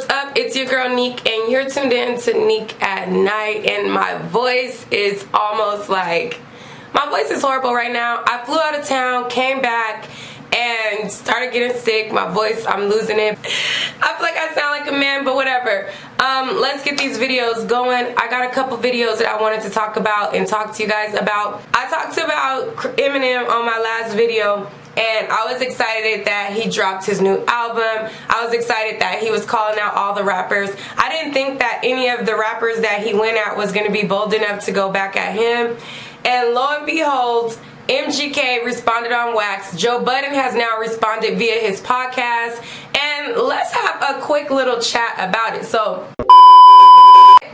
what's up? It's your girl Neek, and you're tuned in to Neek at Night, and my voice is almost like, my voice is horrible right now. I flew out of town, came back, and started getting sick. My voice, I'm losing it. I feel like I sound like a man, but whatever. Let's get these videos going. I got a couple videos that I wanted to talk about and talk to you guys about. I talked about Eminem on my last video, and I was excited that he dropped his new album. I was excited that he was calling out all the rappers. I didn't think that any of the rappers that he went at was going to be bold enough to go back at him. And lo and behold, MGK responded on wax. Joe Budden has now responded via his podcast. And let's have a quick little chat about it. So,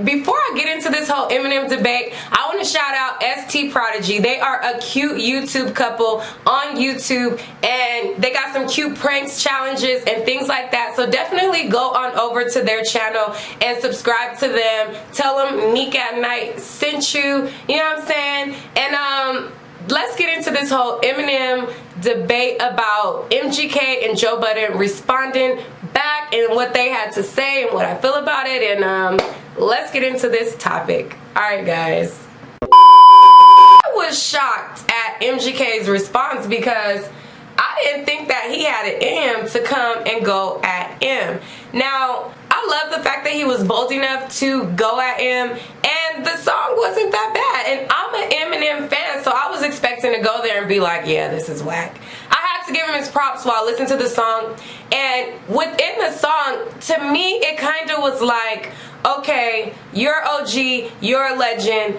before I get into this whole Eminem debate, I want to shout out ST Prodigy. They are a cute YouTube couple on YouTube, and they got some cute pranks, challenges, and things like that. So definitely go on over to their channel and subscribe to them. Tell them Neek at Night sent you. You know what I'm saying? And let's get into this whole Eminem debate about MGK and Joe Budden responding back and what they had to say and what I feel about it. And let's get into this topic. Alright guys. I was shocked at MGK's response because I didn't think that he had it in him to come and go at him. Now, I love the fact that he was bold enough to go at him, and the song wasn't that bad. And I'm an Eminem fan, so I was expecting to go there and be like, yeah, this is whack. I had to give him his props while I listened to the song, and within the song, to me, it kind of was like, okay, you're OG, you're a legend,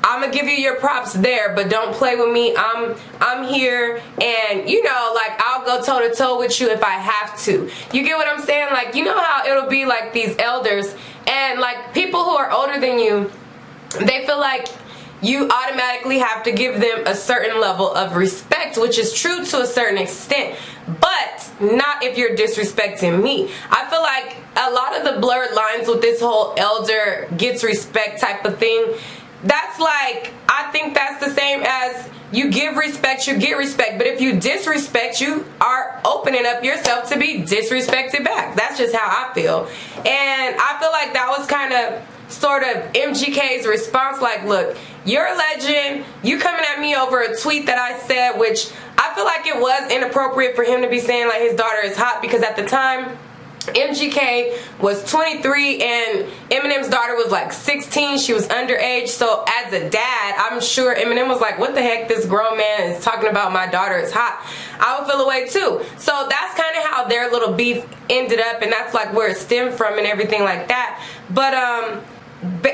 I'm gonna give you your props there, but don't play with me. I'm here, and you know, like, I'll go toe to toe with you if I have to. You get what I'm saying? Like, you know how it'll be like these elders and like people who are older than you, they feel like you automatically have to give them a certain level of respect, which is true to a certain extent, but not if you're disrespecting me. I feel like a lot of the blurred lines with this whole elder gets respect type of thing, that's like, I think that's the same as you give respect, you get respect. But if you disrespect, you are opening up yourself to be disrespected back. That's just how I feel. And I feel like that was kind of sort of MGK's response, like, look, you're a legend, you coming at me over a tweet that I said, which I feel like it was inappropriate for him to be saying like his daughter is hot, because at the time MGK was 23 and Eminem's daughter was like 16. She was underage. So as a dad, I'm sure Eminem was like, what the heck, this grown man is talking about my daughter is hot. I would feel away too. So that's kind of how their little beef ended up, and that's like where it stemmed from and everything like that. But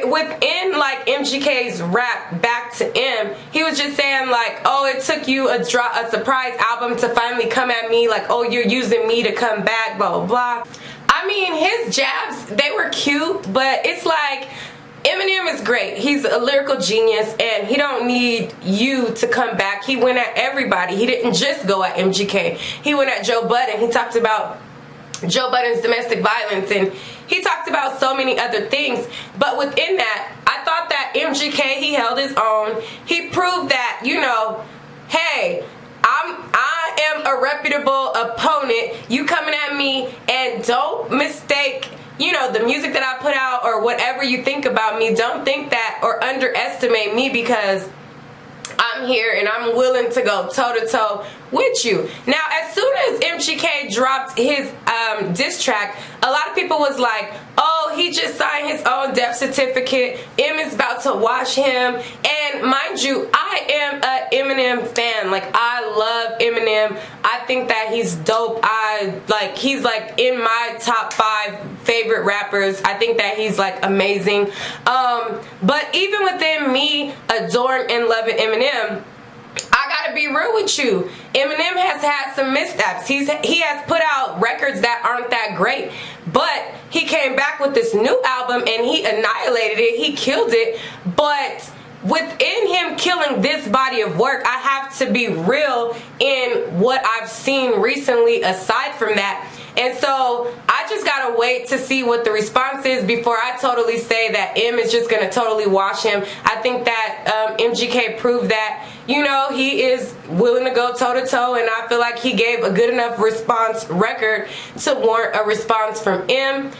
within like MGK's rap back to M, he was just saying like, oh, it took you a surprise album to finally come at me, like, oh, you're using me to come back, blah blah blah. I mean, his jabs, they were cute, but it's like, Eminem is great. He's a lyrical genius, and he don't need you to come back. He went at everybody. He didn't just go at MGK. He went at Joe Budden. He talked about Joe Budden's domestic violence, and he talked about so many other things. But within that, I thought that MGK, he held his own. He proved that, you know, hey, I am a reputable opponent. You coming at me, and don't mistake, you know, the music that I put out or whatever you think about me. Don't think that or underestimate me, because I'm here and I'm willing to go toe to toe with you. Now, as soon as MGK dropped his diss track, a lot of people was like, oh, he just signed his own death certificate. M is about to wash him. And mind you, I am a Eminem fan. Like, I love Eminem. I think that he's dope. He's like in my top 5 favorite rappers. I think that he's like amazing. But even within me adoring and loving Eminem, I gotta be real with you. Eminem has had some missteps. He has put out records that aren't that great, but he came back with this new album and he annihilated it. He killed it. But within him killing this body of work, I have to be real in what I've seen recently aside from that. And so I just gotta wait to see what the response is before I totally say that M is just gonna totally wash him. I think that MGK proved that you know, he is willing to go toe to toe, and I feel like he gave a good enough response record to warrant a response from M.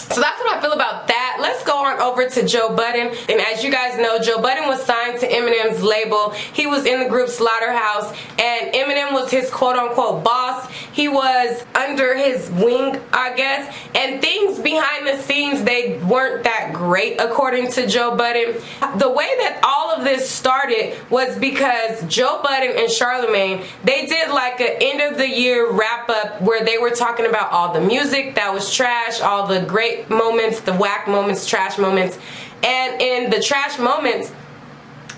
So that's what I feel about that. Let's go on over to Joe Budden. And as you guys know, Joe Budden was signed to Eminem's label. He was in the group Slaughterhouse, and Eminem was his quote-unquote boss. He was under his wing, I guess. And things behind the scenes, they weren't that great, according to Joe Budden. The way that all of this started was because Joe Budden and Charlemagne, they did like an end-of-the-year wrap-up where they were talking about all the music that was trash, all the great moments, the whack moments, trash moments. And in the trash moments,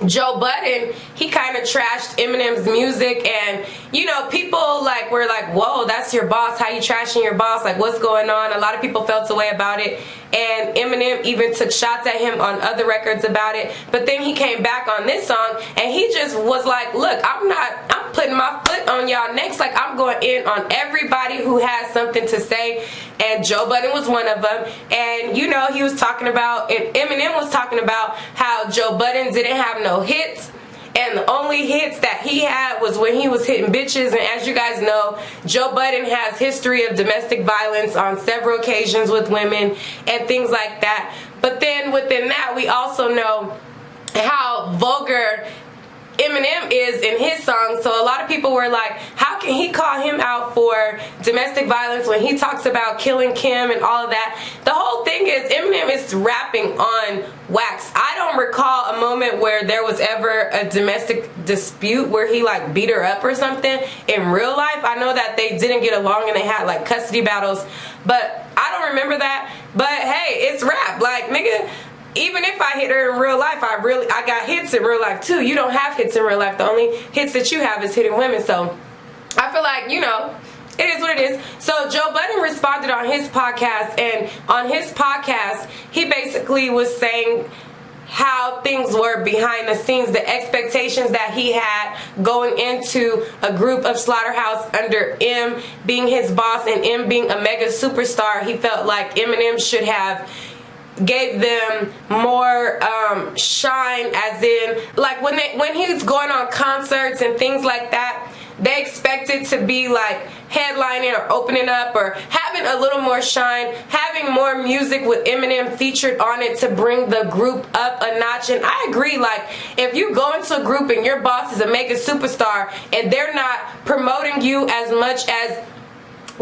Joe Budden, he kind of trashed Eminem's music, and you know, people like were like, whoa, that's your boss, how you trashing your boss, like what's going on? A lot of people felt a way about it, and Eminem even took shots at him on other records about it. But then he came back on this song and he just was like, look, I'm putting my foot on y'all necks, like I'm going in on everybody who has something to say. And Joe Budden was one of them. And you know, he was talking about, and Eminem was talking about how Joe Budden didn't have no hits, and the only hits that he had was when he was hitting bitches. And as you guys know, Joe Budden has history of domestic violence on several occasions with women and things like that. But then within that, we also know how vulgar Eminem is in his songs. So a lot of people were like, how can he call him out for domestic violence when he talks about killing Kim and all of that? The whole thing is Eminem is rapping on wax. I don't recall a moment where there was ever a domestic dispute where he like beat her up or something in real life. I know that they didn't get along and they had like custody battles, but I don't remember that. But hey, it's rap. Like, nigga, even if I hit her in real life, I got hits in real life too. You don't have hits in real life. The only hits that you have is hitting women. So I feel like, you know, it is what it is. So Joe Budden responded on his podcast, and on his podcast, he basically was saying how things were behind the scenes, the expectations that he had going into a group of Slaughterhouse under M being his boss and M being a mega superstar. He felt like Eminem should have gave them more shine, as in like when he's going on concerts and things like that, they expected to be like headlining or opening up or having a little more shine, having more music with Eminem featured on it to bring the group up a notch. And I agree, like if you go into a group and your boss is a mega superstar and they're not promoting you as much as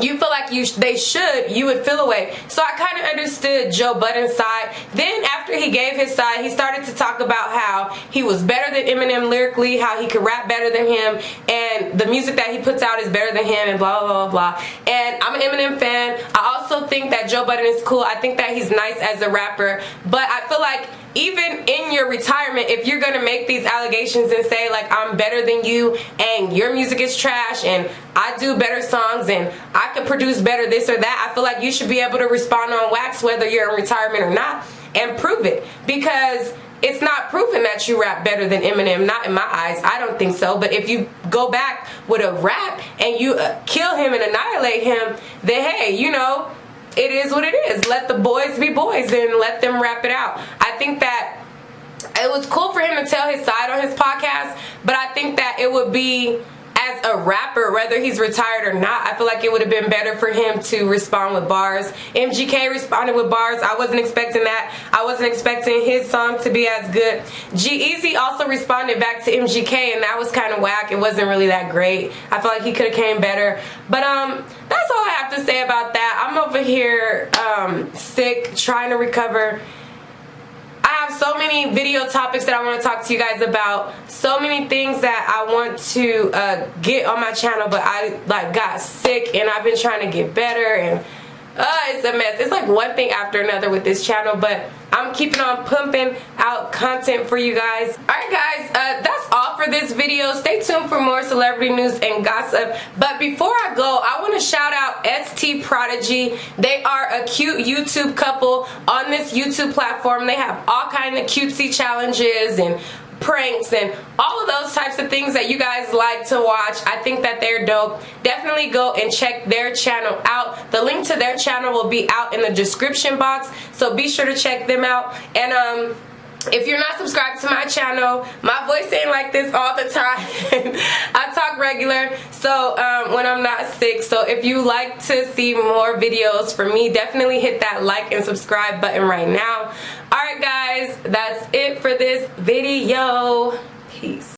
you feel like they should, you would feel away. So I kind of understood Joe Budden's side. Then after he gave his side, he started to talk about how he was better than Eminem lyrically, how he could rap better than him, and the music that he puts out is better than him, and blah, blah, blah, blah. And I'm an Eminem fan. I also think that Joe Budden is cool. I think that he's nice as a rapper. But I feel like even in your retirement, if you're gonna make these allegations and say like I'm better than you and your music is trash and I do better songs and I could produce better this or that, I feel like you should be able to respond on wax whether you're in retirement or not and prove it, because it's not proven that you rap better than Eminem, not in my eyes. I don't think so. But if you go back with a rap and you kill him and annihilate him, then hey, you know, it is what it is. Let the boys be boys and let them rap it out. I think that it was cool for him to tell his side on his podcast, but I think that it would be, as a rapper, whether he's retired or not, I feel like it would have been better for him to respond with bars. MGK responded with bars. I wasn't expecting that. I wasn't expecting his song to be as good. G-Eazy also responded back to MGK, and that was kind of whack. It wasn't really that great. I feel like he could have came better. But that's all I have to say about that. I'm over here sick, trying to recover. I have so many video topics that I want to talk to you guys about, so many things that I want to get on my channel, but I like got sick and I've been trying to get better, and it's a mess. It's like one thing after another with this channel, but I'm keeping on pumping out content for you guys. Alright guys, that's all for this video. Stay tuned for more celebrity news and gossip. But before I go, I want to shout out ST Prodigy. They are a cute YouTube couple on this YouTube platform. They have all kinds of cutesy challenges and pranks and all of those types of things that you guys like to watch. I think that they're dope. Definitely go and check their channel out. The link to their channel will be out in the description box, so be sure to check them out. And If you're not subscribed to my channel, my voice ain't like this all the time. I talk regular, so when I'm not sick. So if you like to see more videos from me, definitely hit that like and subscribe button right now. Alright guys, that's it for this video. Peace.